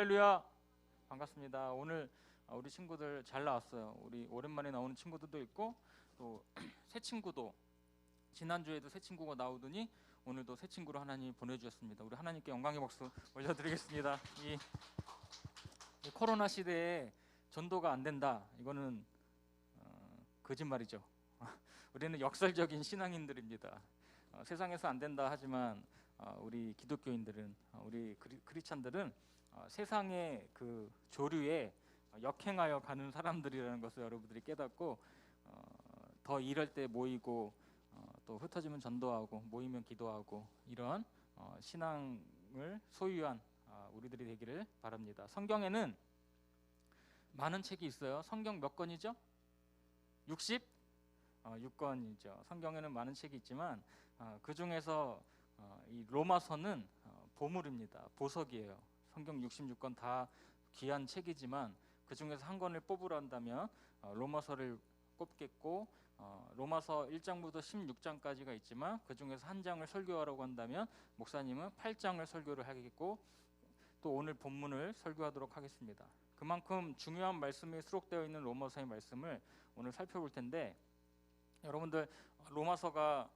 할렐루야. 반갑습니다. 오늘 우리 친구들 잘 나왔어요. 우리 오랜만에 나오는 친구들도 있고 또 새 친구도 지난주에도 새 친구가 나오더니 오늘도 새 친구로 하나님이 보내주셨습니다. 우리 하나님께 영광의 박수 올려드리겠습니다. 이 코로나 시대에 전도가 안 된다, 이거는 거짓말이죠. 우리는 역설적인 신앙인들입니다. 세상에서 안 된다 하지만 우리 기독교인들은, 우리 크리스찬들은 세상의 그 조류에 역행하여 가는 사람들이라는 것을 여러분들이 깨닫고 더 이럴 때 모이고 또 흩어지면 전도하고 모이면 기도하고 이런 신앙을 소유한 우리들이 되기를 바랍니다. 성경에는 많은 책이 있어요. 성경 몇 권이죠? 66권이죠. 성경에는 많은 책이 있지만 그 중에서 이 로마서는 보물입니다. 보석이에요. 성경 66권 다 귀한 책이지만 그 중에서 한 권을 뽑으라 한다면 로마서를 꼽겠고, 로마서 1장부터 16장까지가 있지만 그 중에서 한 장을 설교하라고 한다면 목사님은 8장을 설교를 하겠고, 또 오늘 본문을 설교하도록 하겠습니다. 그만큼 중요한 말씀이 수록되어 있는 로마서의 말씀을 오늘 살펴볼 텐데, 여러분들 로마서가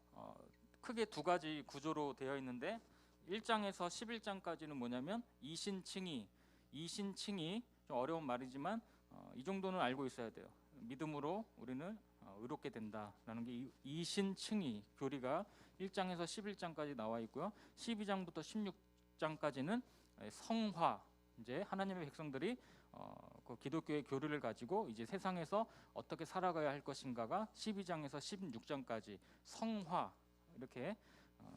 크게 두 가지 구조로 되어 있는데 1장에서 11장까지는 뭐냐면 이신칭의 좀 어려운 말이지만 이 정도는 알고 있어야 돼요. 믿음으로 우리는 의롭게 된다라는 게 이신칭의 교리가 1장에서 11장까지 나와 있고요. 12장부터 16장까지는 성화, 이제 하나님의 백성들이 그 기독교의 교리를 가지고 이제 세상에서 어떻게 살아가야 할 것인가가 12장에서 16장까지 성화, 이렇게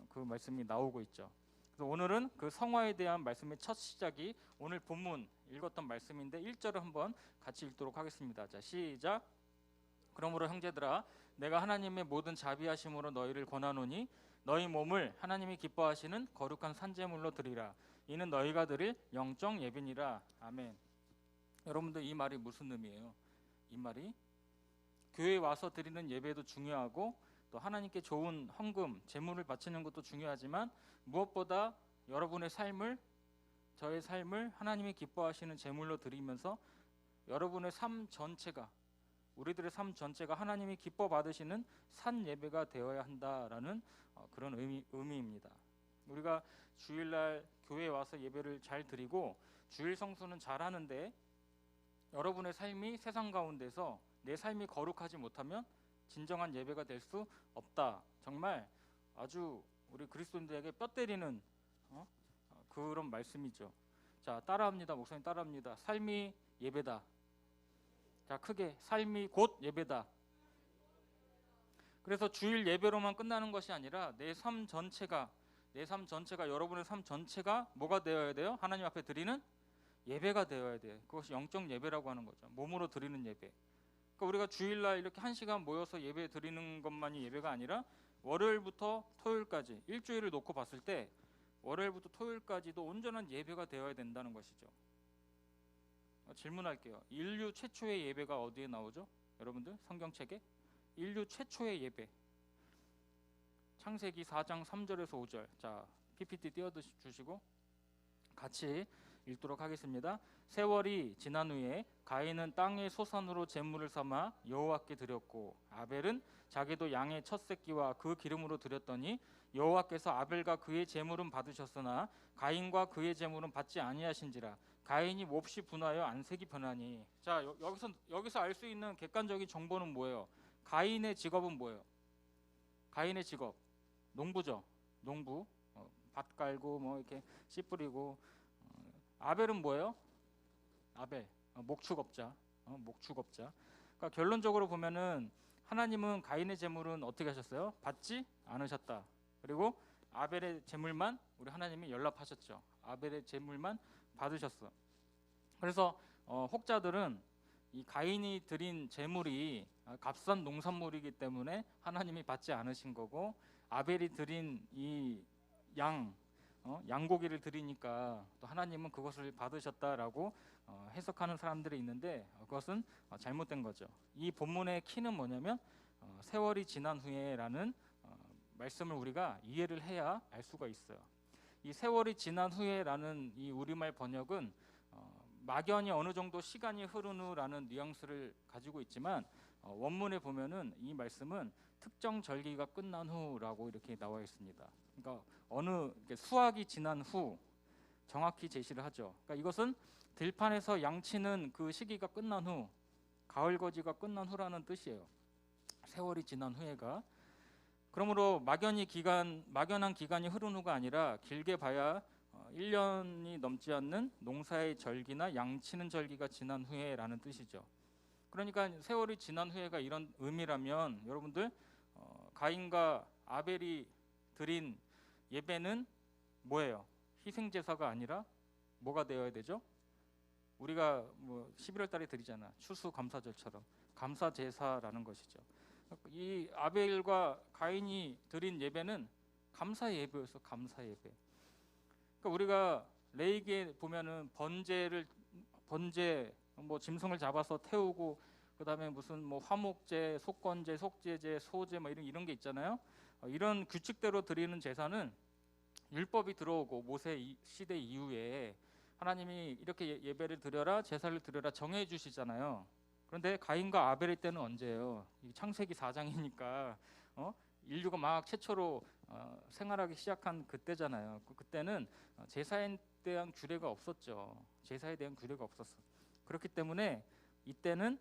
그 말씀이 나오고 있죠. 그래서 오늘은 그 성화에 대한 말씀의 첫 시작이 오늘 본문 읽었던 말씀인데 1절을 한번 같이 읽도록 하겠습니다. 자, 시작. 그러므로 형제들아, 내가 하나님의 모든 자비하심으로 너희를 권하노니 너희 몸을 하나님이 기뻐하시는 거룩한 산제물로 드리라. 이는 너희가 드릴 영적 예배니라. 아멘. 여러분들, 이 말이 무슨 의미예요? 이 말이 교회에 와서 드리는 예배도 중요하고 또 하나님께 좋은 헌금, 제물을 바치는 것도 중요하지만 무엇보다 여러분의 삶을, 저의 삶을 하나님이 기뻐하시는 제물로 드리면서 여러분의 삶 전체가, 우리들의 삶 전체가 하나님이 기뻐 받으시는 산 예배가 되어야 한다라는 그런 의미입니다. 우리가 주일날 교회에 와서 예배를 잘 드리고 주일 성수는 잘 하는데 여러분의 삶이 세상 가운데서 내 삶이 거룩하지 못하면 진정한 예배가 될 수 없다. 정말 아주 우리 그리스도인들에게 뼈 때리는 그런 말씀이죠. 자, 따라합니다. 목사님 따라합니다. 삶이 예배다. 자, 크게, 삶이 곧 예배다. 그래서 주일 예배로만 끝나는 것이 아니라 내 삶 전체가, 여러분의 삶 전체가 뭐가 되어야 돼요? 하나님 앞에 드리는 예배가 되어야 돼요. 그것이 영적 예배라고 하는 거죠. 몸으로 드리는 예배. 그러니까 우리가 주일날 이렇게 1시간 모여서 예배 드리는 것만이 예배가 아니라 월요일부터 토요일까지 일주일을 놓고 봤을 때 월요일부터 토요일까지도 온전한 예배가 되어야 된다는 것이죠. 질문할게요. 인류 최초의 예배가 어디에 나오죠? 여러분들 성경책에 인류 최초의 예배, 창세기 4장 3절에서 5절. 자, PPT 띄워주시고 같이 읽도록 하겠습니다. 세월이 지난 후에 가인은 땅의 소산으로 제물을 삼아 여호와께 드렸고 아벨은 자기도 양의 첫 새끼와 그 기름으로 드렸더니 여호와께서 아벨과 그의 제물은 받으셨으나 가인과 그의 제물은 받지 아니하신지라. 가인이 몹시 분하여 안색이 변하니. 자, 여기서 알 수 있는 객관적인 정보는 뭐예요? 가인의 직업은 뭐예요? 가인의 직업 농부죠. 농부, 밭 갈고 뭐 이렇게 씨 뿌리고. 아벨은 뭐예요? 아벨, 목축업자. 그러니까 결론적으로 보면은 하나님은 가인의 제물은 어떻게 하셨어요? 받지 않으셨다. 그리고 아벨의 제물만 우리 하나님이 연락하셨죠. 아벨의 제물만 받으셨어. 그래서 혹자들은 이 가인이 드린 제물이 값싼 농산물이기 때문에 하나님이 받지 않으신 거고, 아벨이 드린 이 양고기를 드리니까 또 하나님은 그것을 받으셨다라고 해석하는 사람들이 있는데 그것은 잘못된 거죠. 이 본문의 키는 뭐냐면 세월이 지난 후에라는 말씀을 우리가 이해를 해야 알 수가 있어요. 이 세월이 지난 후에라는 이 우리말 번역은 막연히 어느 정도 시간이 흐른 후라는 뉘앙스를 가지고 있지만 원문에 보면은 이 말씀은 특정 절기가 끝난 후라고 이렇게 나와 있습니다. 그러니까 어느 수확이 지난 후 정확히 제시를 하죠. 그러니까 이것은 들판에서 양치는 그 시기가 끝난 후, 가을 거지가 끝난 후라는 뜻이에요. 세월이 지난 후에가. 그러므로 막연한 기간이 흐른 후가 아니라 길게 봐야 1년이 넘지 않는 농사의 절기나 양치는 절기가 지난 후에라는 뜻이죠. 그러니까 세월이 지난 후에가 이런 의미라면 여러분들 가인과 아벨이 드린 예배는 뭐예요? 희생 제사가 아니라 뭐가 되어야 되죠? 우리가 뭐 11월 달에 드리잖아. 추수 감사절처럼 감사 제사라는 것이죠. 이 아벨과 가인이 드린 예배는 감사 예배였어. 감사 예배. 그러니까 우리가 레위기에 보면은 번제 뭐 짐승을 잡아서 태우고 그다음에 무슨 뭐 화목제, 속건제, 속죄제, 소제 뭐 이런 게 있잖아요. 이런 규칙대로 드리는 제사는 율법이 들어오고 모세 시대 이후에 하나님이 이렇게 예배를 드려라, 제사를 드려라 정해 주시잖아요. 그런데 가인과 아벨의 때는 언제예요? 창세기 4장이니까 인류가 막 최초로 생활하기 시작한 그때잖아요. 그때는 제사에 대한 규례가 없었죠. 제사에 대한 규례가 없었어. 그렇기 때문에 이때는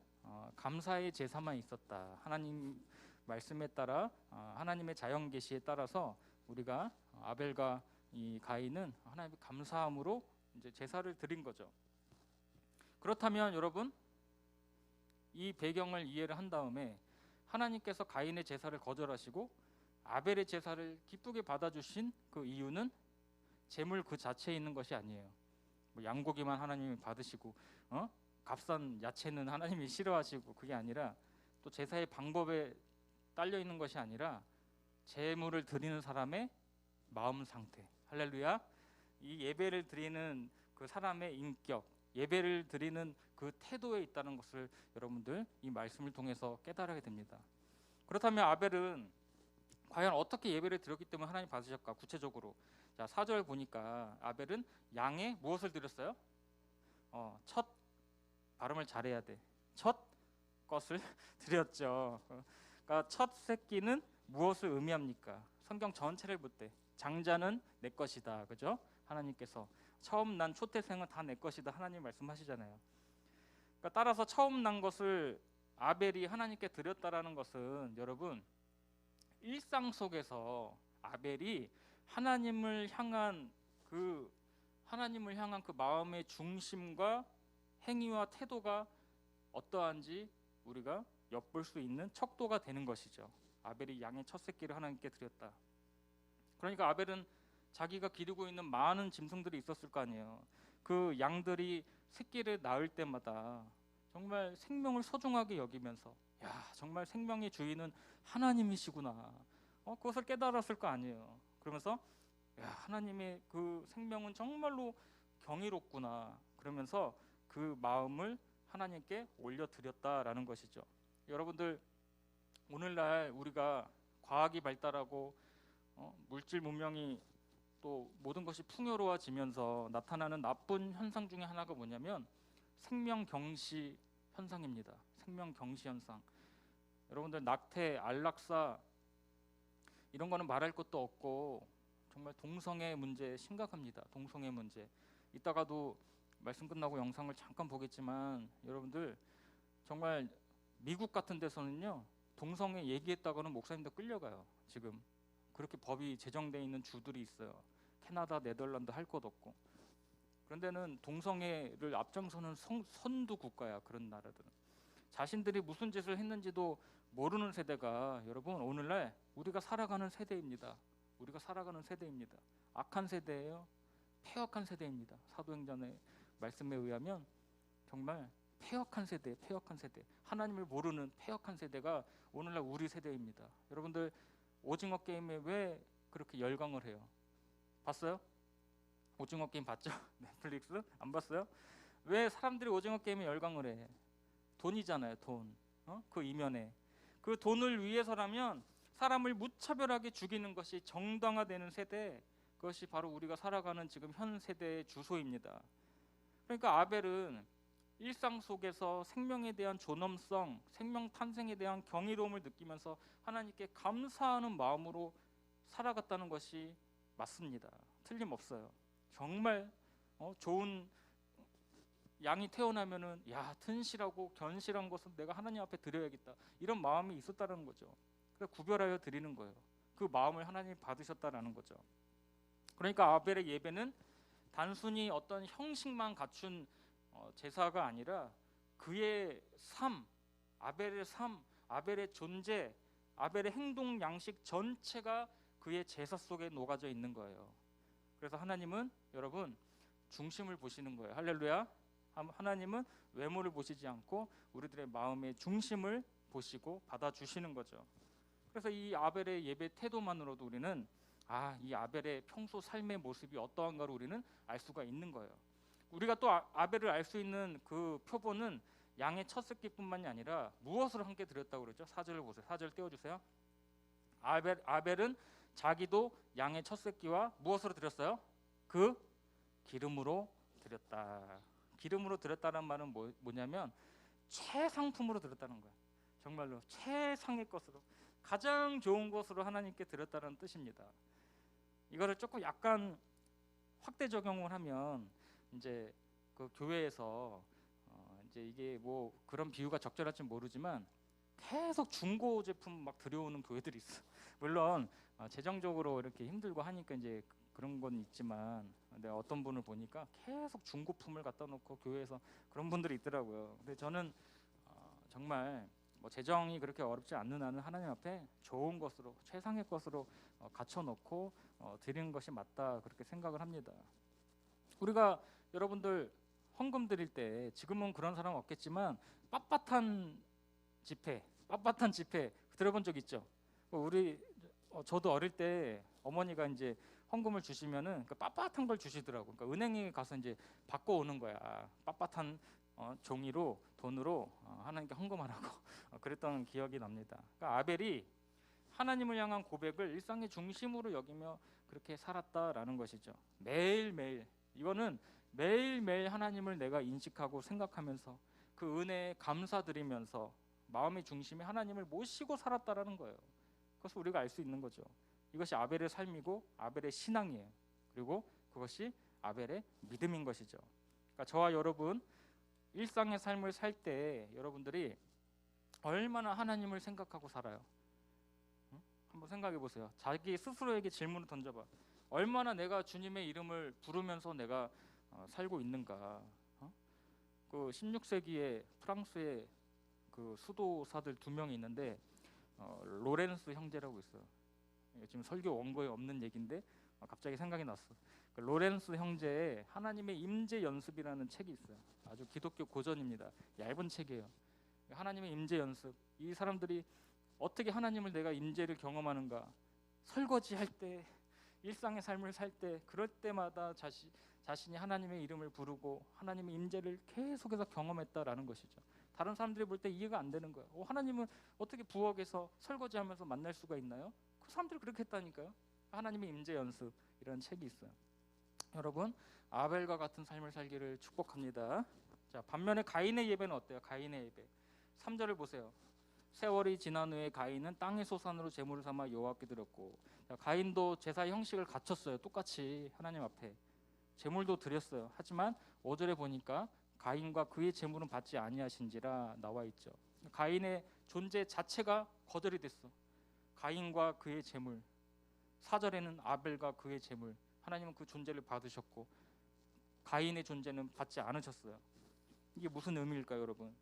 감사의 제사만 있었다. 하나님 말씀에 따라 하나님의 자연 계시에 따라서 우리가 아벨과 이 가인은 하나님의 감사함으로 이제 제사를 드린 거죠. 그렇다면 여러분 이 배경을 이해를 한 다음에 하나님께서 가인의 제사를 거절하시고 아벨의 제사를 기쁘게 받아주신 그 이유는 제물 그 자체에 있는 것이 아니에요. 뭐 양고기만 하나님이 받으시고 값싼 야채는 하나님이 싫어하시고 그게 아니라 또 제사의 방법에 딸려 있는 것이 아니라 제물을 드리는 사람의 마음 상태. 할렐루야. 이 예배를 드리는 그 사람의 인격, 예배를 드리는 그 태도에 있다는 것을 여러분들 이 말씀을 통해서 깨달아야 됩니다. 그렇다면 아벨은 과연 어떻게 예배를 드렸기 때문에 하나님 받으셨까? 구체적으로 자 4절 보니까 아벨은 양의 무엇을 드렸어요? 첫 발음을 잘해야 돼. 첫 것을 드렸죠. 그러니까 첫 새끼는 무엇을 의미합니까? 성경 전체를 볼 때 장자는 내 것이다, 그죠? 하나님께서 처음 난 초태생은 다 내 것이다 하나님 말씀하시잖아요. 그러니까 따라서 처음 난 것을 아벨이 하나님께 드렸다라는 것은 여러분 일상 속에서 아벨이 하나님을 향한 그 마음의 중심과 행위와 태도가 어떠한지 우리가 엿볼 수 있는 척도가 되는 것이죠. 아벨이 양의 첫 새끼를 하나님께 드렸다. 그러니까 아벨은 자기가 기르고 있는 많은 짐승들이 있었을 거 아니에요. 그 양들이 새끼를 낳을 때마다 정말 생명을 소중하게 여기면서 야 정말 생명의 주인은 하나님이시구나. 그것을 깨달았을 거 아니에요. 그러면서 야 하나님의 그 생명은 정말로 경이롭구나. 그러면서 그 마음을 하나님께 올려드렸다라는 것이죠. 여러분들 오늘날 우리가 과학이 발달하고 물질 문명이 또 모든 것이 풍요로워지면서 나타나는 나쁜 현상 중에 하나가 뭐냐면 생명 경시 현상입니다. 생명 경시 현상. 여러분들 낙태, 안락사 이런 거는 말할 것도 없고 정말 동성애 문제 심각합니다. 동성애 문제. 이따가도 말씀 끝나고 영상을 잠깐 보겠지만 여러분들 정말 미국 같은 데서는요 동성애 얘기했다고는 목사님도 끌려가요. 지금 그렇게 법이 제정되어 있는 주들이 있어요. 캐나다, 네덜란드 할 것 없고. 그런데는 동성애를 앞장서는 선두 국가야. 그런 나라들은 자신들이 무슨 짓을 했는지도 모르는 세대가 여러분 오늘날 우리가 살아가는 세대입니다. 우리가 살아가는 세대입니다. 악한 세대예요. 폐역한 세대입니다. 사도행전의 말씀에 의하면 정말 폐역한 세대, 폐역한 세대, 하나님을 모르는 폐역한 세대가 오늘날 우리 세대입니다. 여러분들 오징어 게임에 왜 그렇게 열광을 해요? 봤어요? 오징어 게임 봤죠? 넷플릭스? 안 봤어요? 왜 사람들이 오징어 게임에 열광을 해? 돈이잖아요, 돈. 그 이면에 그 돈을 위해서라면 사람을 무차별하게 죽이는 것이 정당화되는 세대, 그것이 바로 우리가 살아가는 지금 현 세대의 주소입니다. 그러니까 아벨은 일상 속에서 생명에 대한 존엄성, 생명 탄생에 대한 경이로움을 느끼면서 하나님께 감사하는 마음으로 살아갔다는 것이 맞습니다. 틀림없어요. 정말 좋은 양이 태어나면은 야, 튼실하고 견실한 것은 내가 하나님 앞에 드려야겠다, 이런 마음이 있었다는 거죠. 그래서 구별하여 드리는 거예요. 그 마음을 하나님이 받으셨다라는 거죠. 그러니까 아벨의 예배는 단순히 어떤 형식만 갖춘 제사가 아니라 그의 삶, 아벨의 삶, 아벨의 존재, 아벨의 행동 양식 전체가 그의 제사 속에 녹아져 있는 거예요. 그래서 하나님은 여러분 중심을 보시는 거예요. 할렐루야. 하나님은 외모를 보시지 않고 우리들의 마음의 중심을 보시고 받아주시는 거죠. 그래서 이 아벨의 예배 태도만으로도 우리는 이 아벨의 평소 삶의 모습이 어떠한가를 우리는 알 수가 있는 거예요. 우리가 또 아벨을 알 수 있는 그 표본은 양의 첫 새끼뿐만이 아니라 무엇을 함께 드렸다고 그러죠? 4절을 보세요. 4절 띄워주세요. 아벨은 자기도 양의 첫 새끼와 무엇으로 드렸어요? 그 기름으로 드렸다. 기름으로 드렸다는 말은 뭐냐면 최상품으로 드렸다는 거예요. 정말로 최상의 것으로, 가장 좋은 것으로 하나님께 드렸다는 뜻입니다. 이거를 조금 약간 확대 적용을 하면 이제 그 교회에서 이제 이게 뭐 그런 비유가 적절할지 모르지만 계속 중고 제품 막 들여오는 교회들이 있어. 물론 재정적으로 이렇게 힘들고 하니까 이제 그런 건 있지만, 근데 어떤 분을 보니까 계속 중고품을 갖다 놓고 교회에서 그런 분들이 있더라고요. 근데 저는 정말 뭐 재정이 그렇게 어렵지 않는 한은 하나님 앞에 좋은 것으로, 최상의 것으로 갖춰놓고 드리는 것이 맞다, 그렇게 생각을 합니다. 우리가 여러분들 헌금 드릴 때 지금은 그런 사람 없겠지만 빳빳한 지폐 들어본 적 있죠? 저도 어릴 때 어머니가 이제 헌금을 주시면은 그 빳빳한 걸 주시더라고. 그러니까 은행에 가서 이제 받고 오는 거야. 빳빳한 종이로, 돈으로 하나님께 헌금하라고 그랬던 기억이 납니다. 그러니까 아벨이 하나님을 향한 고백을 일상의 중심으로 여기며 그렇게 살았다라는 것이죠. 매일매일, 이거는 매일매일 하나님을 내가 인식하고 생각하면서 그 은혜에 감사드리면서 마음의 중심에 하나님을 모시고 살았다라는 거예요. 그것을 우리가 알 수 있는 거죠. 이것이 아벨의 삶이고 아벨의 신앙이에요. 그리고 그것이 아벨의 믿음인 것이죠. 그러니까 저와 여러분 일상의 삶을 살 때 여러분들이 얼마나 하나님을 생각하고 살아요? 한번 생각해 보세요. 자기 스스로에게 질문을 던져봐. 얼마나 내가 주님의 이름을 부르면서 내가 살고 있는가? 그 16세기에 프랑스의 그 수도사들 2명이 있는데 로렌스 형제라고 있어요. 지금 설교 원고에 없는 얘기인데 갑자기 생각이 났어. 그 로렌스 형제의 하나님의 임재 연습이라는 책이 있어요. 아주 기독교 고전입니다. 얇은 책이에요. 하나님의 임재 연습. 이 사람들이 어떻게 하나님을 내가 임재를 경험하는가? 설거지할 때, 일상의 삶을 살 때, 그럴 때마다 자신이 하나님의 이름을 부르고 하나님의 임재를 계속해서 경험했다라는 것이죠. 다른 사람들이 볼 때 이해가 안 되는 거예요. 하나님은 어떻게 부엌에서 설거지하면서 만날 수가 있나요? 그 사람들이 그렇게 했다니까요. 하나님의 임재 연습, 이런 책이 있어요. 여러분, 아벨과 같은 삶을 살기를 축복합니다. 자, 반면에 가인의 예배는 어때요? 가인의 예배 3절을 보세요. 세월이 지난 후에 가인은 땅의 소산으로 제물을 삼아 여호와께 드렸고, 가인도 제사의 형식을 갖췄어요. 똑같이 하나님 앞에 제물도 드렸어요. 하지만 5절에 보니까 가인과 그의 제물은 받지 아니하신지라 나와 있죠. 가인의 존재 자체가 거절이 됐어. 가인과 그의 제물. 4절에는 아벨과 그의 제물. 하나님은 그 존재를 받으셨고 가인의 존재는 받지 않으셨어요. 이게 무슨 의미일까요, 여러분?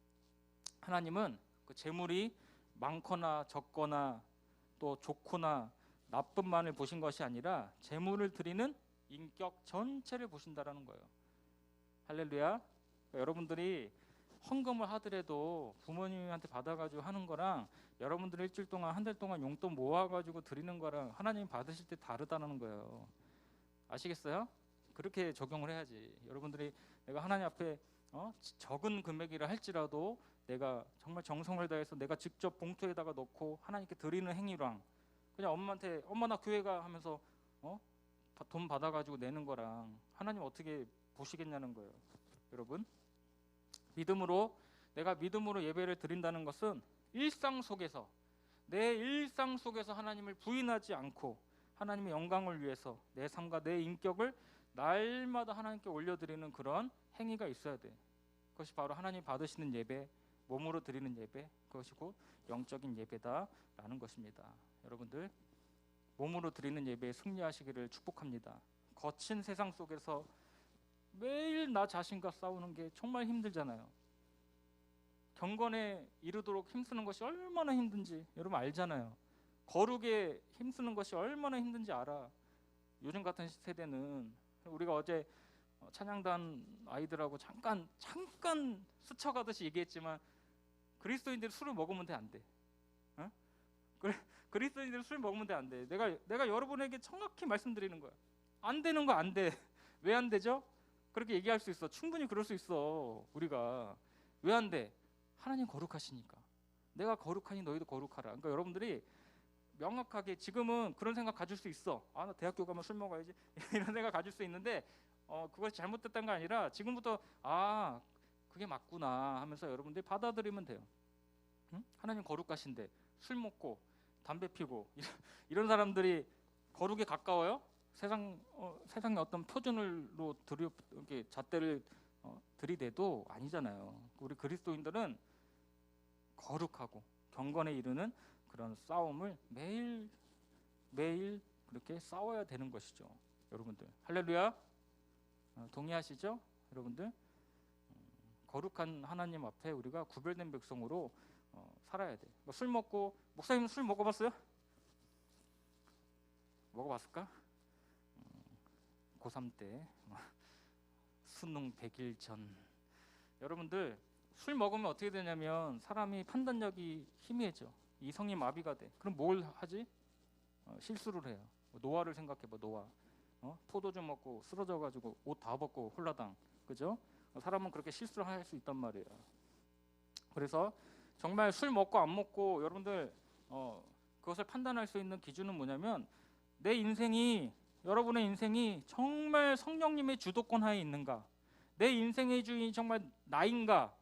하나님은 그 제물이 많거나 적거나 또 좋거나 나쁨만을 보신 것이 아니라 제물을 드리는 인격 전체를 보신다라는 거예요. 할렐루야. 그러니까 여러분들이 헌금을 하더라도 부모님한테 받아가지고 하는 거랑 여러분들이 일주일 동안, 한 달 동안 용돈 모아가지고 드리는 거랑 하나님 받으실 때 다르다는 거예요. 아시겠어요? 그렇게 적용을 해야지. 여러분들이 내가 하나님 앞에 적은 금액이라 할지라도 내가 정말 정성을 다해서 내가 직접 봉투에다가 넣고 하나님께 드리는 행위랑 그냥 엄마한테 엄마 나 교회 가 하면서 돈 받아가지고 내는 거랑 하나님 어떻게 보시겠냐는 거예요. 여러분, 내가 믿음으로 예배를 드린다는 것은 일상 속에서, 내 일상 속에서 하나님을 부인하지 않고 하나님의 영광을 위해서 내 삶과 내 인격을 날마다 하나님께 올려드리는 그런 행위가 있어야 돼. 그것이 바로 하나님 받으시는 예배, 몸으로 드리는 예배, 그것이 곧 영적인 예배다라는 것입니다. 여러분들, 몸으로 드리는 예배에 승리하시기를 축복합니다. 거친 세상 속에서 매일 나 자신과 싸우는 게 정말 힘들잖아요. 경건에 이르도록 힘쓰는 것이 얼마나 힘든지 여러분 알잖아요. 거룩에 힘쓰는 것이 얼마나 힘든지 알아. 요즘 같은 세대는, 우리가 어제 찬양단 아이들하고 잠깐 스쳐가듯이 얘기했지만, 그리스도인들이 술을 먹으면 돼, 안 돼? 어? 그리스도인들이 술 먹으면 돼, 안 돼? 내가 여러분에게 정확히 말씀드리는 거야. 안 되는 거 안 돼. 왜 안 되죠? 그렇게 얘기할 수 있어. 충분히 그럴 수 있어. 우리가 왜 안 돼? 하나님 거룩하시니까. 내가 거룩하니 너희도 거룩하라. 그러니까 여러분들이 명확하게 지금은 그런 생각 가질 수 있어. 아, 나 대학교 가면 술 먹어야지 이런 생각 가질 수 있는데, 그것이 잘못됐다는 게 아니라 지금부터 아, 그게 맞구나 하면서 여러분들이 받아들이면 돼요. 응? 하나님 거룩하신데 술 먹고 담배 피고 이런 사람들이 거룩에 가까워요? 세상의 어떤 표준으로 이렇게 잣대를 들이대도 아니잖아요. 우리 그리스도인들은 거룩하고 경건에 이르는 그런 싸움을 매일 그렇게 싸워야 되는 것이죠. 여러분들, 할렐루야. 동의하시죠? 여러분들, 거룩한 하나님 앞에 우리가 구별된 백성으로 살아야 돼. 술 먹고, 목사님 술 먹어봤어요? 먹어봤을까? 고3 때 수능 100일 전. 여러분들, 술 먹으면 어떻게 되냐면 사람이 판단력이 희미해져. 이성이 마비가 돼. 그럼 뭘 하지? 실수를 해요. 노화를 생각해봐. 노화. 포도주 먹고 쓰러져가지고 옷 다 벗고 홀라당. 그죠? 사람은 그렇게 실수를 할 수 있단 말이에요. 그래서 정말 술 먹고 안 먹고 여러분들 그것을 판단할 수 있는 기준은 뭐냐면, 내 인생이, 여러분의 인생이 정말 성령님의 주도권 하에 있는가, 내 인생의 주인이 정말 나인가,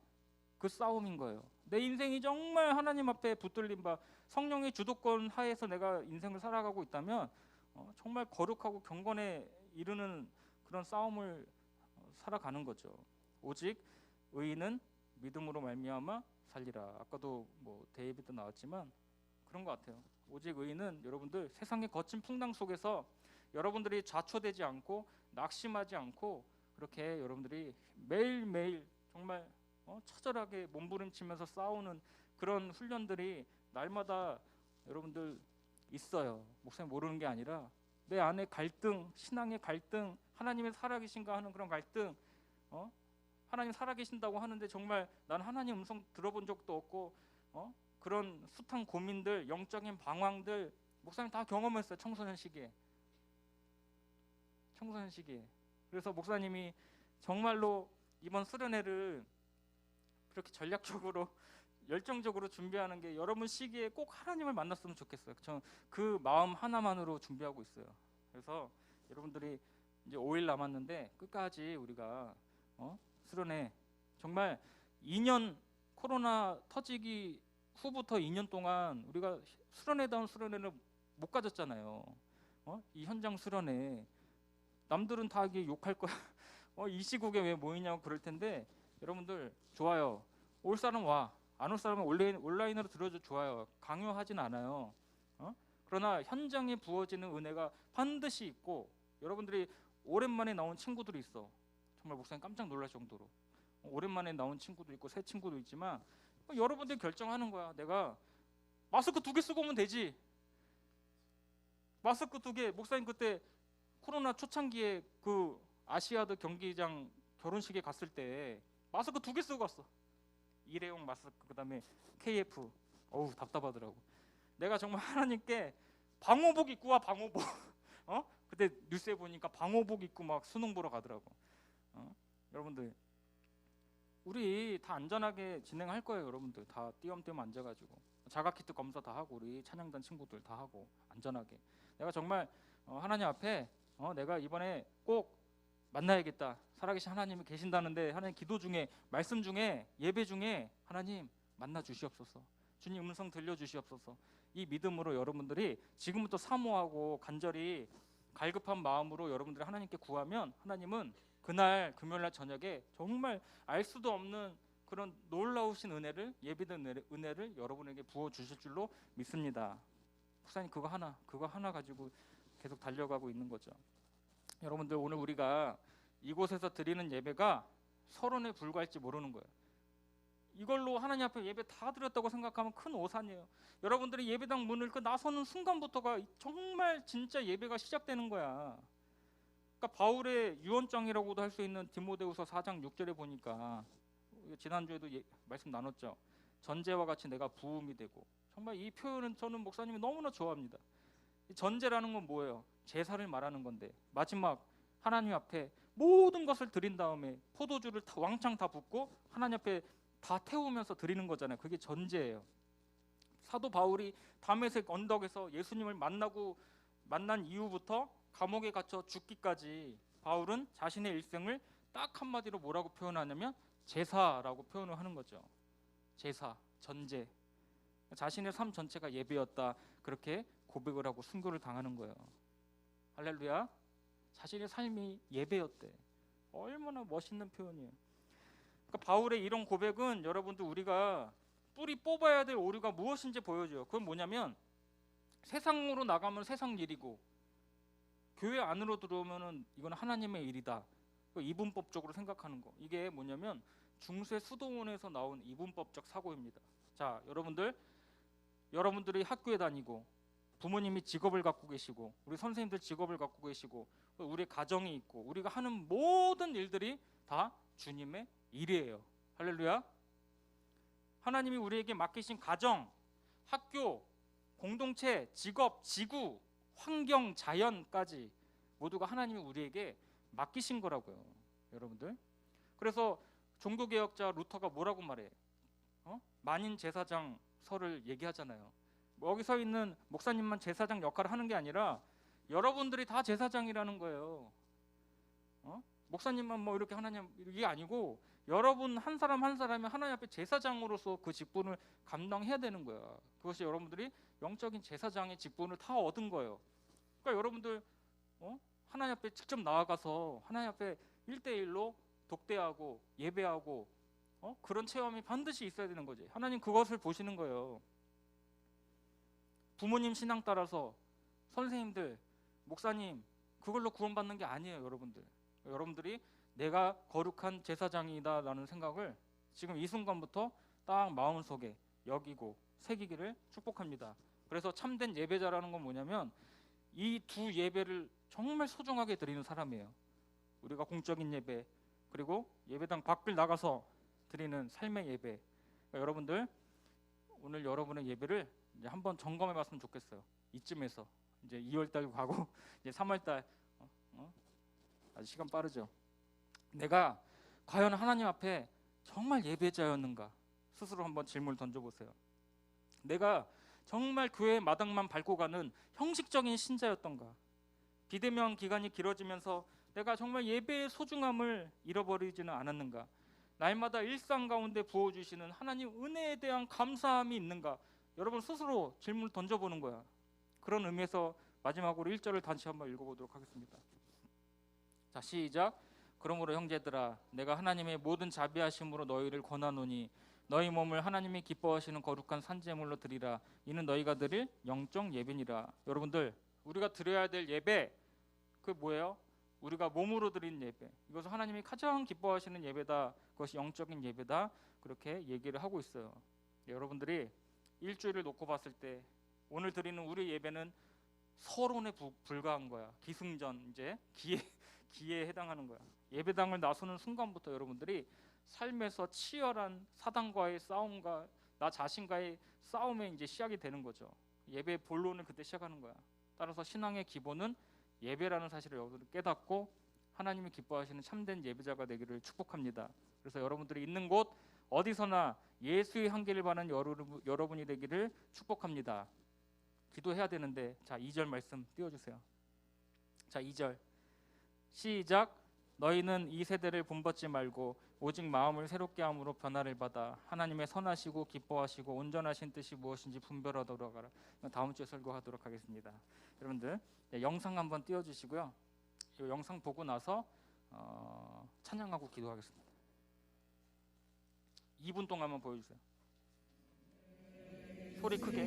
그 싸움인 거예요. 내 인생이 정말 하나님 앞에 붙들린 바 성령의 주도권 하에서 내가 인생을 살아가고 있다면 정말 거룩하고 경건에 이르는 그런 싸움을 살아가는 거죠. 오직 의인은 믿음으로 말미암아 살리라. 아까도 뭐 데이비드 나왔지만 그런 것 같아요. 오직 의인은, 여러분들, 세상의 거친 풍랑 속에서 여러분들이 좌초되지 않고 낙심하지 않고 그렇게 여러분들이 매일매일 정말 처절하게 몸부림치면서 싸우는 그런 훈련들이 날마다 여러분들 있어요. 목사님 모르는 게 아니라 내 안에 갈등, 신앙의 갈등, 하나님의 살아계신가 하는 그런 갈등, 하나님 살아계신다고 하는데 정말 난 하나님 음성 들어본 적도 없고, 그런 숱한 고민들, 영적인 방황들 목사님 다 경험했어요. 청소년 시기에. 그래서 목사님이 정말로 이번 수련회를 그렇게 전략적으로 열정적으로 준비하는 게, 여러분 시기에 꼭 하나님을 만났으면 좋겠어요. 저 그 마음 하나만으로 준비하고 있어요. 그래서 여러분들이 이제 5일 남았는데 끝까지 우리가 수련회, 정말 2년, 코로나 터지기 후부터 2년 동안 우리가 수련회다운 수련회를 못 가졌잖아요. 이 현장 수련회 남들은 다 이게 욕할 거야. 이 시국에 왜 모이냐고 그럴 텐데, 여러분들 좋아요. 올 사람 와. 안 올 사람은 온라인으로 들어줘. 좋아요. 강요하진 않아요. 그러나 현장에 부어지는 은혜가 반드시 있고, 여러분들이 오랜만에 나온 친구들이 있어. 정말 목사님 깜짝 놀랄 정도로 오랜만에 나온 친구도 있고 새 친구도 있지만, 여러분들이 결정하는 거야. 내가 마스크 2개 쓰고 오면 되지. 마스크 2개. 목사님 그때 코로나 초창기에 그 아시아드 경기장 결혼식에 갔을 때 마스크 2개 쓰고 갔어. 일회용 마스크, 그다음에 KF. 어우 답답하더라고. 내가 정말 하나님께 방호복 입고 와, 방호복. 그때 뉴스에 보니까 방호복 입고 막 수능 보러 가더라고. 여러분들, 우리 다 안전하게 진행할 거예요. 여러분들 다 띄엄띄엄 앉아가지고 자가키트 검사 다 하고, 우리 찬양단 친구들 다 하고 안전하게. 내가 정말 하나님 앞에 내가 이번에 꼭 만나야겠다. 살아계신 하나님이 계신다는데 하나님 기도 중에, 말씀 중에, 예배 중에 하나님 만나 주시옵소서. 주님 음성 들려 주시옵소서. 이 믿음으로 여러분들이 지금부터 사모하고 간절히 갈급한 마음으로 여러분들이 하나님께 구하면 하나님은 그날 금요일날 저녁에 정말 알 수도 없는 그런 놀라우신 은혜를, 예비된 은혜를 여러분에게 부어 주실 줄로 믿습니다. 목사님 그거 하나 가지고 계속 달려가고 있는 거죠. 여러분들 오늘 우리가 이곳에서 드리는 예배가 서론에 불과할지 모르는 거예요. 이걸로 하나님 앞에 예배 다 드렸다고 생각하면 큰 오산이에요. 여러분들이 예배당 문을 나서는 순간부터가 정말 진짜 예배가 시작되는 거야. 그러니까 바울의 유언장이라고도 할 수 있는 디모데후서 4장 6절에 보니까 지난주에도 말씀 나눴죠. 전제와 같이 내가 부음이 되고, 정말 이 표현은 저는 목사님이 너무나 좋아합니다. 전제라는 건 뭐예요? 제사를 말하는 건데 마지막 하나님 앞에 모든 것을 드린 다음에 포도주를 왕창 다 붓고 하나님 앞에 다 태우면서 드리는 거잖아요. 그게 전제예요. 사도 바울이 다메섹 언덕에서 예수님을 만난 이후부터 감옥에 갇혀 죽기까지 바울은 자신의 일생을 딱 한마디로 뭐라고 표현하냐면 제사라고 표현을 하는 거죠. 제사, 전제. 자신의 삶 전체가 예배였다. 그렇게 고백을 하고 순교를 당하는 거예요. 할렐루야. 자신의 삶이 예배였대. 얼마나 멋있는 표현이에요. 그러니까 바울의 이런 고백은 여러분들 우리가 뿌리 뽑아야 될 오류가 무엇인지 보여줘요. 그건 뭐냐면 세상으로 나가면 세상 일이고 교회 안으로 들어오면은 이건 하나님의 일이다. 이분법적으로 생각하는 거. 이게 뭐냐면 중세 수도원에서 나온 이분법적 사고입니다. 자, 여러분들이 학교에 다니고 부모님이 직업을 갖고 계시고 우리 선생님들 직업을 갖고 계시고 우리 가정이 있고 우리가 하는 모든 일들이 다 주님의 일이에요. 할렐루야. 하나님이 우리에게 맡기신 가정, 학교, 공동체, 직업, 지구, 환경, 자연까지 모두가 하나님이 우리에게 맡기신 거라고요. 여러분들. 그래서 종교개혁자 루터가 뭐라고 말해? 만인 제사장설을 얘기하잖아요. 여기 서 있는 목사님만 제사장 역할을 하는 게 아니라 여러분들이 다 제사장이라는 거예요. 목사님만 뭐 이렇게 하나님 이게 아니고 여러분 한 사람 한 사람이 하나님 앞에 제사장으로서 그 직분을 감당해야 되는 거야. 그것이 여러분들이 영적인 제사장의 직분을 다 얻은 거예요. 그러니까 여러분들 하나님 앞에 직접 나아가서 하나님 앞에 1대1로 독대하고 예배하고 그런 체험이 반드시 있어야 되는 거지. 하나님 그것을 보시는 거예요. 부모님 신앙 따라서 선생님들, 목사님 그걸로 구원받는 게 아니에요. 여러분들이 내가 거룩한 제사장이다라는 생각을 지금 이 순간부터 딱 마음속에 여기고 새기기를 축복합니다. 그래서 참된 예배자라는 건 뭐냐면 이 두 예배를 정말 소중하게 드리는 사람이에요. 우리가 공적인 예배 그리고 예배당 밖을 나가서 드리는 삶의 예배. 그러니까 여러분들 오늘 여러분의 예배를 이제 한번 점검해 봤으면 좋겠어요. 이쯤에서 이제 2월달 가고 이제 3월달 아주 시간 빠르죠. 내가 과연 하나님 앞에 정말 예배자였는가 스스로 한번 질문을 던져보세요. 내가 정말 교회 마당만 밟고 가는 형식적인 신자였던가? 비대면 기간이 길어지면서 내가 정말 예배의 소중함을 잃어버리지는 않았는가? 날마다 일상 가운데 부어주시는 하나님 은혜에 대한 감사함이 있는가? 여러분 스스로 질문을 던져보는 거야. 그런 의미에서 마지막으로 1절을 다시 한번 읽어보도록 하겠습니다. 자, 시작. 그러므로 형제들아 내가 하나님의 모든 자비하심으로 너희를 권하노니 너희 몸을 하나님이 기뻐하시는 거룩한 산제물로 드리라. 이는 너희가 드릴 영적 예배니라. 여러분들 우리가 드려야 될 예배 그 뭐예요? 우리가 몸으로 드리는 예배. 이것은 하나님이 가장 기뻐하시는 예배다. 그것이 영적인 예배다. 그렇게 얘기를 하고 있어요. 여러분들이 일주일을 놓고 봤을 때 오늘 드리는 우리 예배는 서론에 불과한 거야. 기승전 이제 기에 해당하는 거야. 예배당을 나서는 순간부터 여러분들이 삶에서 치열한 사단과의 싸움과 나 자신과의 싸움에 이제 시작이 되는 거죠. 예배 본론을 그때 시작하는 거야. 따라서 신앙의 기본은 예배라는 사실을 여러분들이 깨닫고 하나님이 기뻐하시는 참된 예배자가 되기를 축복합니다. 그래서 여러분들이 있는 곳 어디서나 예수의 향기를 받는 여러분이 되기를 축복합니다. 기도해야 되는데 자 2절 말씀 띄워주세요. 자 2절 시작. 너희는 이 세대를 본받지 말고 오직 마음을 새롭게 함으로 변화를 받아 하나님의 선하시고 기뻐하시고 온전하신 뜻이 무엇인지 분별하도록 하라. 다음 주에 설교하도록 하겠습니다. 여러분들 영상 한번 띄워주시고요. 이 영상 보고 나서 찬양하고 기도하겠습니다. 2분 동안만 보여주세요. 소리 크게.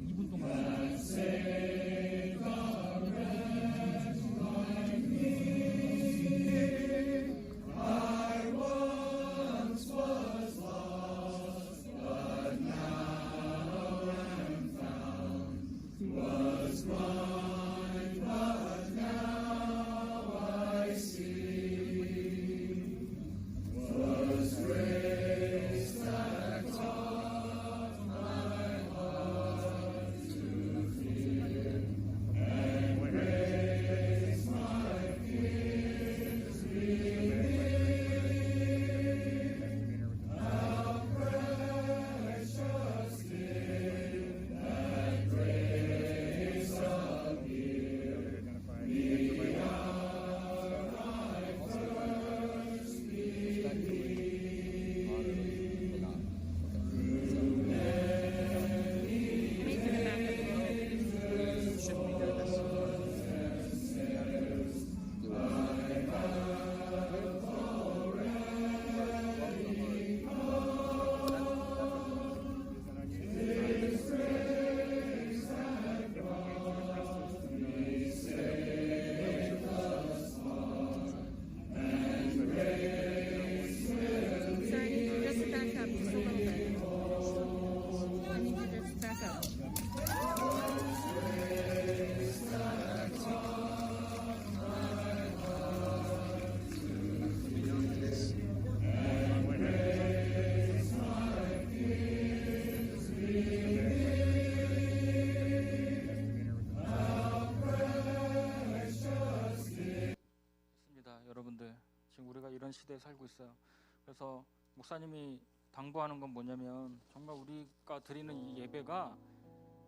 2분 동안. 여러분들 지금 우리가 이런 시대에 살고 있어요. 그래서 목사님이 당부하는 건 뭐냐면 정말 우리가 드리는 이 예배가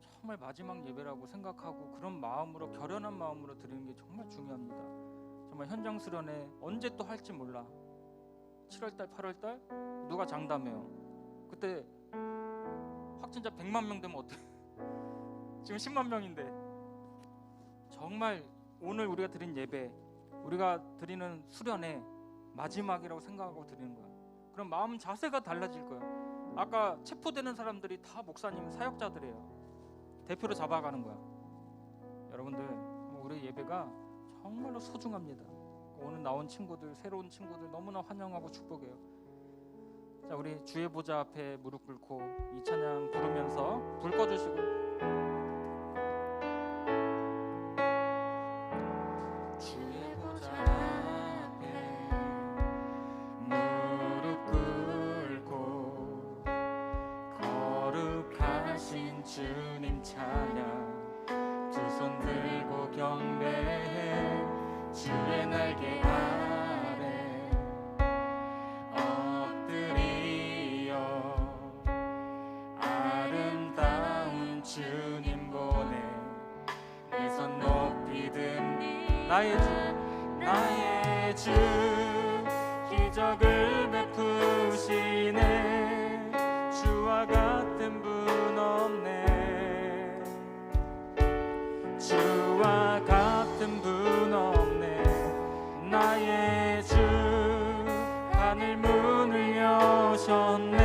정말 마지막 예배라고 생각하고 그런 마음으로 결연한 마음으로 드리는 게 정말 중요합니다. 정말 현장 수련회 언제 또 할지 몰라. 7월달 8월달 누가 장담해요. 그때 확진자 100만 명 되면 어때? 지금 10만 명인데 정말 오늘 우리가 드린 예배, 우리가 드리는 수련회 마지막이라고 생각하고 드리는 거야. 그럼 마음 자세가 달라질 거야. 아까 체포되는 사람들이 다 목사님 사역자들이에요. 대표로 잡아가는 거야. 여러분들 우리 예배가 정말로 소중합니다. 오늘 나온 친구들, 새로운 친구들 너무나 환영하고 축복해요. 자, 우리 주의 보좌 앞에 무릎 꿇고 이 찬양 부르면서 불 꺼주시고 주님 찬양 두 손 들고 경배해 주의 날개 아래 엎드리어 아름다운 주님 보내 내 손 높이 든 나의 주 기적을 베푸시네 주와 같은 분 없네 주와 같은 분 없네 나의 주 하늘 문을 여셨네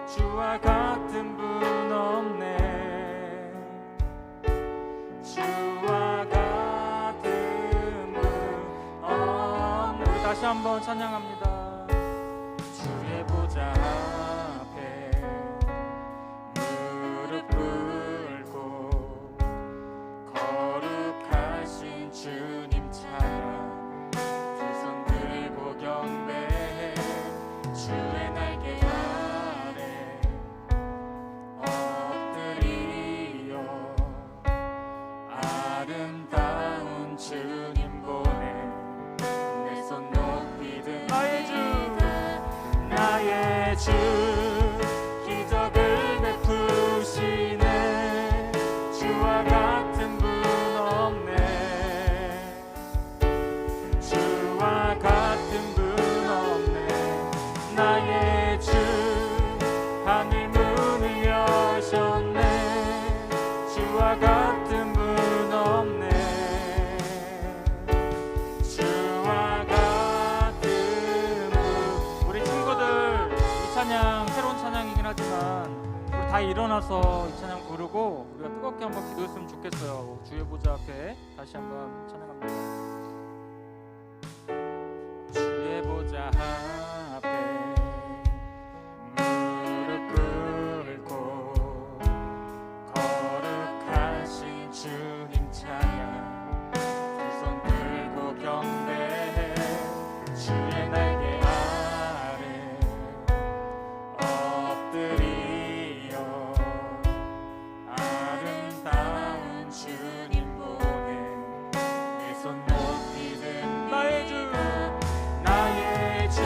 주와 같은 분 없네 주와 같은 분 없네 우리 다시 한번 찬양합니다. 주의 보좌 앞에 무릎 꿇고 거룩하신 주님 찬양 두 손 들고 경배해 주의 날개 아래 엎드리어 아름다운 주님 보내 내 손 높이 든 나의 주 기적을 베푸시네 주와 같은 다 일어나서 이 찬양 부르고 우리가 뜨겁게 한번 기도했으면 좋겠어요. 주의 보좌 앞에 다시 한번 찬양합니다. 주의 보좌 앞에 무릎 꿇고 거룩하신 주님 찬양 두 손 들고 경배해 주의 날개 아래 엎드리어 아름다운 주님 보내 내 손 높이 든 나의 주 나의 주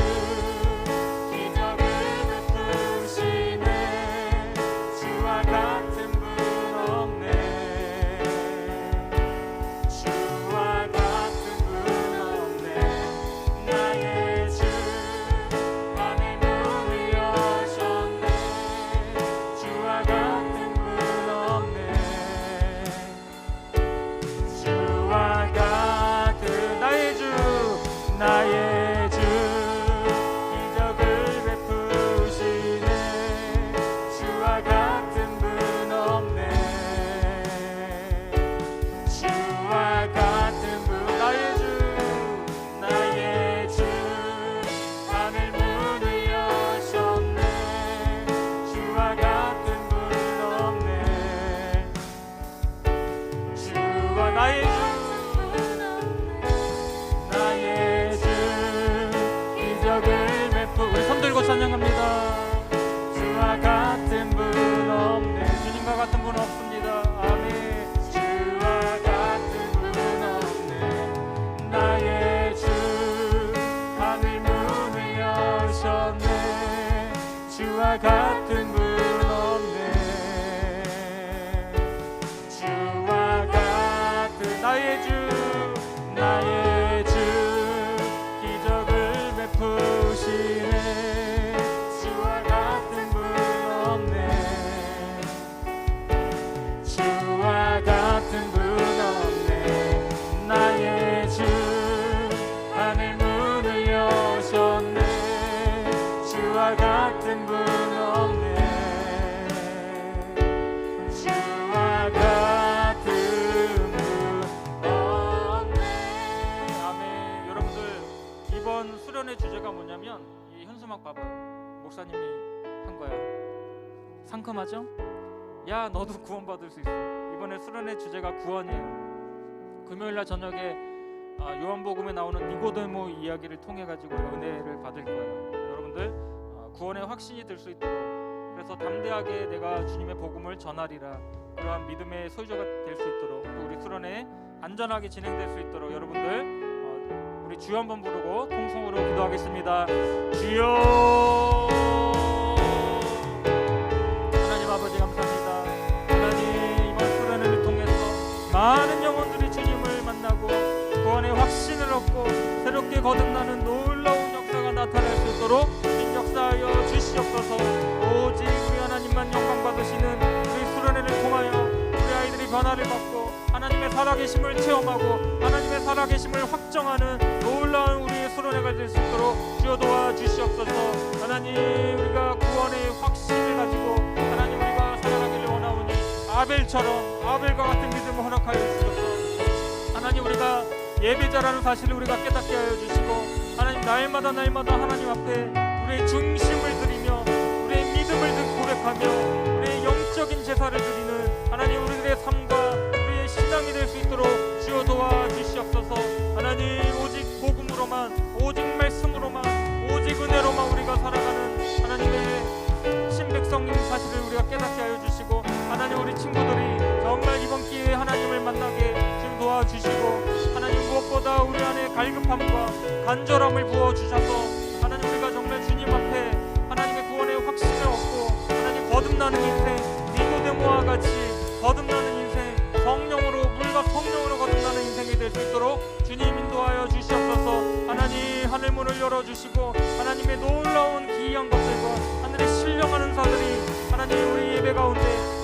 기적을 베푸시네 주와 같은 분 없네 주와 같은 분 없네 나의 주 하늘 문을 여셨네 주와 같은 분 없네 주와 같은 나의 주 나의 주 기적을 베푸시네 주와 같은 분 없네 주와 같은 분 나의 주 나의 주 하늘 문을 여셨네 주와 같은 분 없네 주와 나의 주 나의 주 기적을 베푸 우리 손 들고 찬양합니다. 주와 같은 분 없네 주님과 같은 분 없습니다. 아멘. 주와 같은 분 없네 나의 주 하늘 문을 여셨네 주와 같은 분 없네 주와 같은 나의 주 나의 주 기적을 베푸시네 주와 같은 분 없네 주와 같은 분 없네 나의 주 하늘 문을 여셨네 주와 같은 분 없네 주와 같은 분 없네 아멘. 여러분들 이번 수련의 주제가 뭐냐면 이 현수막 봐봐요. 목사님이 한 거야. 상큼하죠? 야 너도 구원받을 수 있어. 이번에 수련의 주제가 구원이에요. 금요일날 저녁에 요한복음에 나오는 니고데모 이야기를 통해 가지고 은혜를 받을 거예요. 여러분들 구원의 확신이 들 수 있도록 그래서 담대하게 내가 주님의 복음을 전하리라 그러한 믿음의 소유자가 될 수 있도록 또 우리 수련회 안전하게 진행될 수 있도록 여러분들 우리 주여 한번 부르고 통성으로 기도하겠습니다. 주여 하나님 아버지 감사합니다. 하나님 이번 수련회를 통해서 많은 영혼들이 주님을 만나고 구원의 확신을 얻고 새롭게 거듭나는 놀라운 역사가 나타날 수 있도록 역사하여 주시옵소서. 오직 우리 하나님만 영광 받으시는 우리 수련회를 통하여 우리 아이들이 변화를 받고 하나님의 살아계심을 체험하고 하나님의 살아계심을 확정하는 놀라운 우리의 수련회가 될 수 있도록 주여 도와주시옵소서. 하나님 우리가 구원의 확신을 가지고 하나님 우리가 살아가기를 원하오니 아벨과 같은 믿음을 허락하여 주시옵소서. 하나님 우리가 예배자라는 사실을 우리가 깨닫게 하여 주시고 하나님 날마다 하나님 앞에 우리의 중심을 드리며 우리의 믿음을 고백하며 우리의 영적인 제사를 드리는 하나님 우리들의 삶과 우리의 신앙이 될 수 있도록 주여 도와주시옵소서. 하나님 오직 복음으로만 오직 말씀으로만 오직 은혜로만 우리가 살아가는 하나님의 신백성인 사실을 우리가 깨닫게 하여 주시고 하나님 우리 친구들이 정말 이번 기회에 하나님을 만나게 주님 도와주시고 하나님 무엇보다 우리 안에 갈급함과 간절함을 부어주셔서 하나님 우리가 정말 주님 앞에 하나님의 구원의 확신을 얻고 하나님 거듭나는 인생 니고데모와 같이 거듭나는 인생 성령으로 물과 성령으로 거듭나는 인생이 될 수 있도록 주님 인도하여 주시옵소서. 하나님 하늘 문을 열어주시고 하나님의 놀라운 기이한 것들과 하늘의 신령한 은사들이 하나님 우리 예배 가운데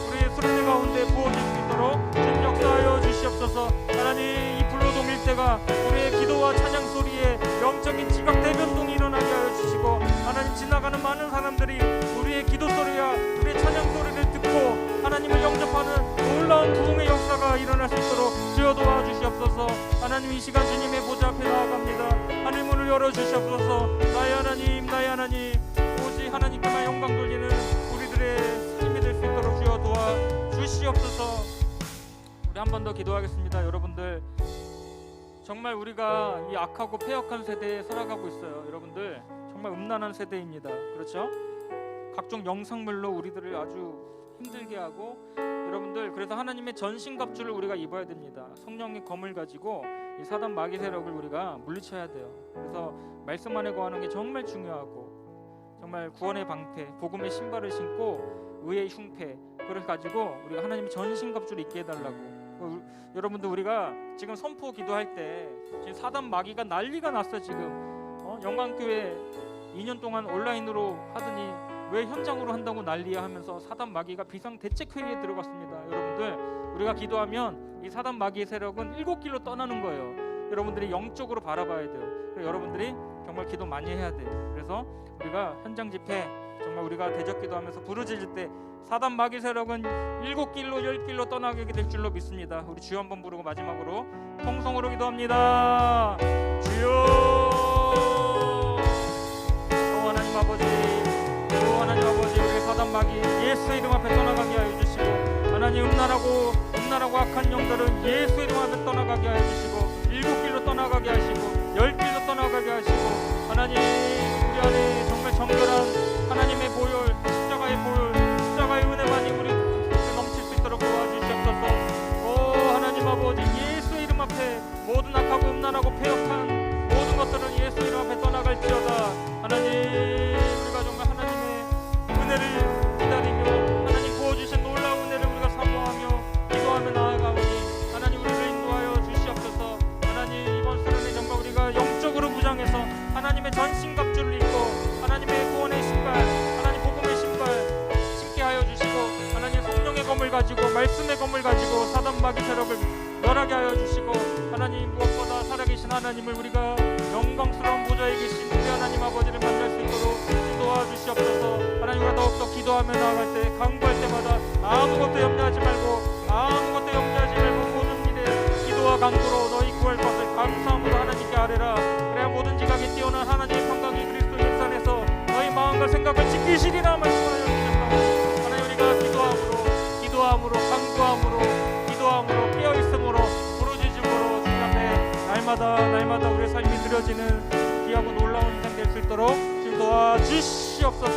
우리의 수련회 가운데 부어질 수 있도록 주님 역사하여 주시옵소서. 하나님 이 불로동 일대가 우리의 기도와 찬양 소리에 영적인 지각 대변동이 일어나게 하여 주시고 하나님 지나가는 많은 사람들이 우리의 기도 소리와 우리의 찬양 소리를 듣고 하나님을 영접하는 놀라운 부흥의 역사가 일어날 수 있도록 주여 도와주시옵소서. 하나님, 이 시간 주님의 보좌 앞에 나아갑니다. 하늘 문을 열어주시옵소서. 나의 하나님, 나의 하나님, 오직 하나님께만 영광 돌리는 우리들의 삶이 될 수 있도록 주여 도와주시옵소서. 우리 한 번 더 기도하겠습니다. 여러분들, 정말 우리가 이 악하고 패역한 세대에 살아가고 있어요. 여러분들, 정말 음란한 세대입니다. 그렇죠? 각종 영상물로 우리들을 아주 힘들게 하고, 여러분들, 그래서 하나님의 전신갑주를 우리가 입어야 됩니다. 성령의 검을 가지고 이 사단 마귀 세력을 우리가 물리쳐야 돼요. 그래서 말씀 안에 거하는 게 정말 중요하고, 정말 구원의 방패, 복음의 신발을 신고 의의 흉패, 그걸 가지고 우리가 하나님의 전신갑주를 입게 해달라고. 여러분들, 우리가 지금 선포 기도할 때 지금 사단 마귀가 난리가 났어. 지금 영광교회 2년 동안 온라인으로 하더니 왜 현장으로 한다고 난리야 하면서 사단 마귀가 비상대책회의에 들어갔습니다. 여러분들, 우리가 기도하면 이 사단 마귀의 세력은 7길로 떠나는 거예요. 여러분들이 영적으로 바라봐야 돼요. 여러분들이 정말 기도 많이 해야 돼요. 그래서 우리가 현장 집회, 정말 우리가 대적 기도하면서 부르짖을 때 사단 마귀 세력은 7길로 10길로 떠나게 될 줄로 믿습니다. 우리 주여 한번 부르고 마지막으로 통성으로 기도합니다. 주여, 하나님 아버지, 하나님 아버지, 우리 사단 마귀 예수의 이름 앞에 떠나가게 하여 주시고, 하나님, 음란하고 악한 영들은 예수의 이름 앞에 떠나가게 하여 주시고, 7길로 떠나가게 하시고 10길로 떠나가게 하시고, 하나님, 우리 안에 정말 정결한 하나님의 보혈, 십자가의 보혈, 십자가의 은혜만이 우리 넘칠 수 있도록 도와주시옵소서. 오 하나님 아버지, 예수의 이름 앞에 모든 악하고 음란하고 패역한 모든 것들은 예수의 이름 앞에 떠나갈지어다. 하나님, 우리가 정말 하나님의 은혜를 기다리며 하나님 부어주신 놀라운 은혜를 우리가 사모하며 기도하며 나아가오니, 하나님 우리를 인도하여 주시옵소서. 하나님, 이번 수련회 정말 우리가 영적으로 무장해서 하나님의 전신갑주를 입고 하나님의 구원의 신발, 하나님 복음의 신발 신게 하여 주시고, 하나님 성령의 검을 가지고 말씀의 검을 가지고 사단 마귀 세력을 멸하게 하여 주시고, 하나님 무엇보다 살아계신 하나님을 우리가 영광스러운 보좌에 계신 우리 하나님 아버지를 만날 수 있도록 도와주시옵소서. 하나님, 우리가 더욱더 기도하며 나아갈 때, 간구할 때마다 아무것도 염려하지 말고 모든 일에 기도와 간구로 너희 구할 것을 감사함으로 하나님께 아뢰라. 그래야 모든 지각이 뛰어난 하나님의 평강이 그리스도 예수 안에서 너희 마음과 생각을 지키시리라 말씀하여 주셨다. 하나님, 우리가 기도함으로 간구함으로 깨어있음으로 부르짖음으로 주님 앞에 날마다 우리의 삶이 드려지는 귀하고 놀라운 인생 될 수 있도록 주님 도와주시옵소서.